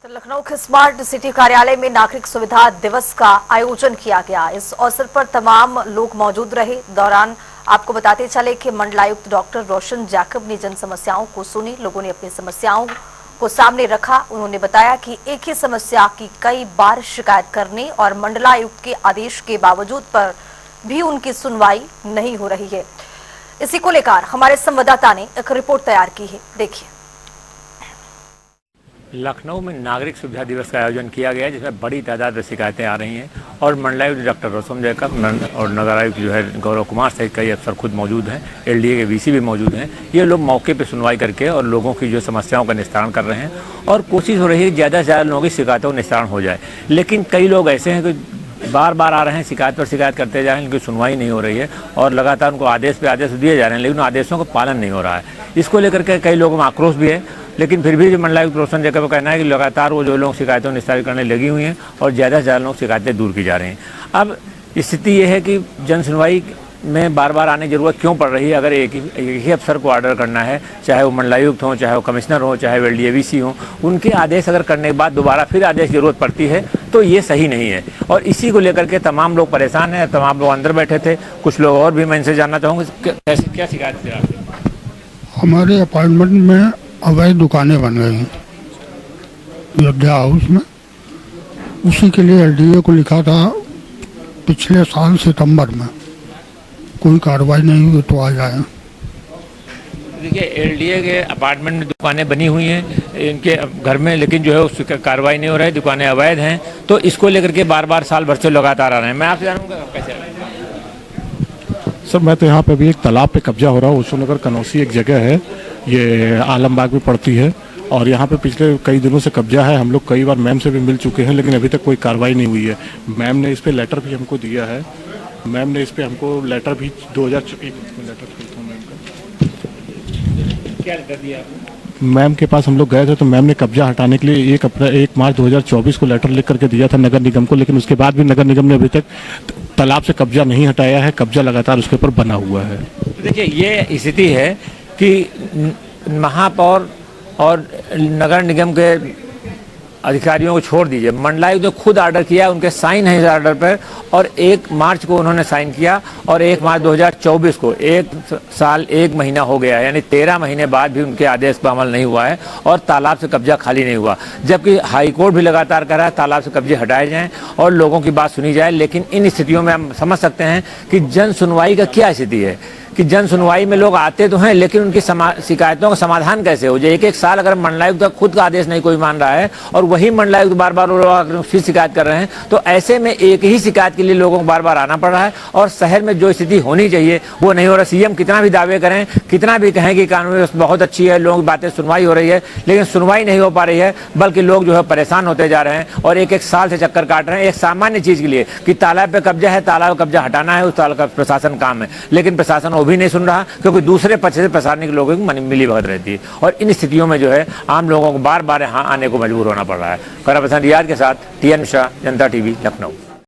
तो लखनऊ के smart city कार्यालय में नागरिक सुविधा दिवस का आयोजन किया गया। इस अवसर पर तमाम लोग मौजूद रहे। दौरान आपको बताते चले कि मंडलायुक्त डॉक्टर रोशन जैकब ने जन समस्याओं को सुनी। लोगों ने अपनी समस्याओं को सामने रखा। उन्होंने बताया कि एक ही समस्या की कई बार शिकायत करने और मंडलायुक्त के आदेश के बावजूद पर भी उनकी सुनवाई नहीं हो रही है। इसी को लेकर हमारे संवाददाता ने एक रिपोर्ट तैयार की है, देखिए। लखनऊ में नागरिक सुविधा दिवस का आयोजन किया गया, जिसमें बड़ी तादाद में शिकायतें आ रही हैं और मंडलायुक्त डॉक्टर रोशन जैकब और नगरायुक्त जो है गौरव कुमार सहित कई अफसर खुद मौजूद हैं। एलडीए के वीसी भी मौजूद हैं। ये लोग मौके पर सुनवाई करके और लोगों की जो समस्याओं का निस्तारण कर रहे हैं और कोशिश हो रही है कि ज़्यादा से ज़्यादा लोगों की शिकायतों का निस्तारण हो जाए। लेकिन कई लोग ऐसे हैं कि बार बार आ रहे हैं, शिकायत पर शिकायत करते जा रहे हैं, लेकिन सुनवाई नहीं हो रही है और लगातार उनको आदेश पे आदेश दिए जा रहे हैं, लेकिन आदेशों का पालन नहीं हो रहा है। इसको लेकर के कई लोगों में आक्रोश भी है। लेकिन फिर भी जो मंडलायुक्त रोशन जैकब का कहना है कि लगातार वो जो लोग शिकायतों निस्तारित करने लगी हुई हैं और ज़्यादा से ज़्यादा लोग शिकायतें दूर की जा रही हैं। अब स्थिति ये है कि जन सुनवाई में बार बार आने की जरूरत क्यों पड़ रही है? अगर एक ही अफसर को ऑर्डर करना है, चाहे वो मंडलायुक्त हो, चाहे वो कमिश्नर हो, चाहे वो एलडीए वीसी हो, उनके आदेश अगर करने के बाद दोबारा फिर आदेश की जरूरत पड़ती है तो ये सही नहीं है। और इसी को लेकर के तमाम लोग परेशान हैं। तमाम लोग अंदर बैठे थे। कुछ लोग और भी मैं इनसे जानना चाहूँगा कैसे क्या शिकायत थी आपकी? हमारे अपार्टमेंट में अवैध दुकानें बन गई हैं अयोध्या हाउस में। उसी के लिए एलडीए को लिखा था पिछले साल सितंबर में। कोई कार्रवाई नहीं हुई तो आ जाए। देखिए, एलडीए के अपार्टमेंट में दुकानें बनी हुई हैं इनके घर में, लेकिन जो है उस पर कार्रवाई नहीं हो रही, दुकानें अवैध हैं। तो इसको लेकर के बार बार साल भर से लगातार आ रहे हैं। मैं आपसे जानूंगा कैसे? सर, मैं तो यहाँ पे अभी एक तालाब पे कब्जा हो रहा है। ओशोनगर कनौसी एक जगह है, ये आलमबाग में पड़ती है और यहाँ पे पिछले कई दिनों से कब्जा है। हम लोग कई बार मैम से भी मिल चुके हैं, लेकिन अभी तक कोई कार्रवाई नहीं हुई है। मैम ने इस पे लेटर भी हमको दिया है। मैम ने इस पे हमको लेटर भी 2001 क्या लेटर दिया? मैम के पास हम लोग गए थे तो मैम ने कब्जा हटाने के लिए 1 मार्च 2024 को लेटर लिख करके दिया था नगर निगम को, लेकिन उसके बाद भी नगर निगम ने अभी तक तालाब से कब्जा नहीं हटाया है। कब्जा लगातार उसके ऊपर बना हुआ है। देखिए, ये स्थिति है कि महापौर और नगर निगम के अधिकारियों को छोड़ दीजिए, मंडलायुक्त ने खुद ऑर्डर किया, उनके साइन है इस ऑर्डर पर और 1 मार्च को उन्होंने साइन किया और 1 मार्च 2024 को 1 साल 1 महीना हो गया, यानी 13 महीने बाद भी उनके आदेश पर अमल नहीं हुआ है और तालाब से कब्जा खाली नहीं हुआ। जबकि हाईकोर्ट भी लगातार कह रहा है तालाब से कब्जे हटाए जाएं और लोगों की बात सुनी जाए। लेकिन इन स्थितियों में हम समझ सकते हैं कि जन सुनवाई का क्या स्थिति है कि जन सुनवाई में लोग आते तो हैं, लेकिन उनकी शिकायतों का समाधान कैसे हो जाए? एक साल अगर मंडलायुक्त का खुद का आदेश नहीं कोई मान रहा है और वही मंडलायुक्त बार बार फिर शिकायत कर रहे हैं, तो ऐसे में एक ही शिकायत के लिए लोगों को बार बार आना पड़ रहा है और शहर में जो स्थिति होनी चाहिए वो नहीं हो रहा। सीएम कितना भी दावे करें, कितना भी कहें कि कानून व्यवस्था बहुत अच्छी है, लोगों की बातें सुनवाई हो रही है, लेकिन सुनवाई नहीं हो पा रही है, बल्कि लोग जो है परेशान होते जा रहे हैं और एक साल से चक्कर काट रहे हैं एक सामान्य चीज के लिए कि तालाब पे कब्जा है, तालाब कब्जा हटाना है, उस तालाब का प्रशासन काम है। लेकिन प्रशासन वो भी नहीं सुन रहा, क्योंकि दूसरे पक्ष से प्रसारने के लोगों की मिली भगत रहती है और इन स्थितियों में जो है आम लोगों को बार बार यहाँ आने को मजबूर होना पड़ रहा है। कैमरा पर्सन रियाज के साथ टीएन मिश्रा, जनता टीवी, लखनऊ।